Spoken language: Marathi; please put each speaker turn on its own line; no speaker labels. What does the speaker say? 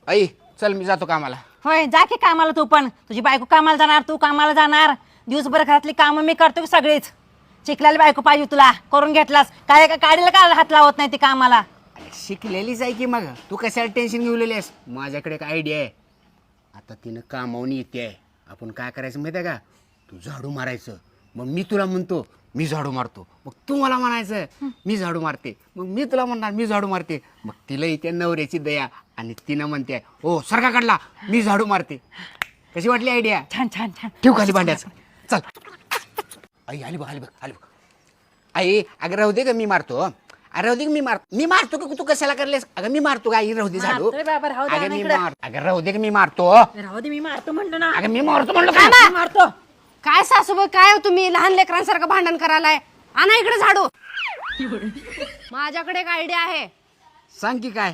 आई चल मी जातो कामाला.
होय जा की कामाला तू पण. तुझी बायको कामाला जाणार, तू कामाला जाणार. दिवसभर घरातली कामं मी करतो की सगळीच. शिकलेली बायको पाहिजे तुला, करून घेतलास काय काढीला का हात लावत नाही ती कामाला.
शिकलेलीच आहे की मग तू कशाला टेन्शन घेऊलेलीस. माझ्याकडे एक आयडिया आहे. आता तिनं कामावून येते, आपण काय करायचं माहिती आहे का, तू झाडू मारायचं. मग मी तुला म्हणतो मी झाडू मारतो, मग तू मला म्हणायचं मी झाडू मारते, मग मी तुला म्हणणार मी झाडू मारते. मग तिला येते नवऱ्याची दया आणि तिनं म्हणते हो सरका काढला मी झाडू मारते. कशी वाटली आयडिया?
छान छान छान.
ठेव खाली भांड्याचं. चल आई आली बघ आली बघ आली बघ. आई अगं राहू दे का मी मारतो. अरे राहू दे मी मारतो का तू कशाला करलेस. अगं मी मारतो का आई राहू दे झाडू.
मारतोय बाबा, राहू दे,
अगं
आणा
मी
इकडं.
अगं राहू दे का मी मारतो.
राहू दे मी मारतो म्हणलं ना.
अगं मी मारतो म्हणलं
काय
का?
मी मारतो.
काय सासूबाई काय हो तुम्ही लहान लेकरांसारखं भांडण करायलाय. आणा इकडे झाडू. माझ्याकडे एक आयडिया आहे.
सांग की काय.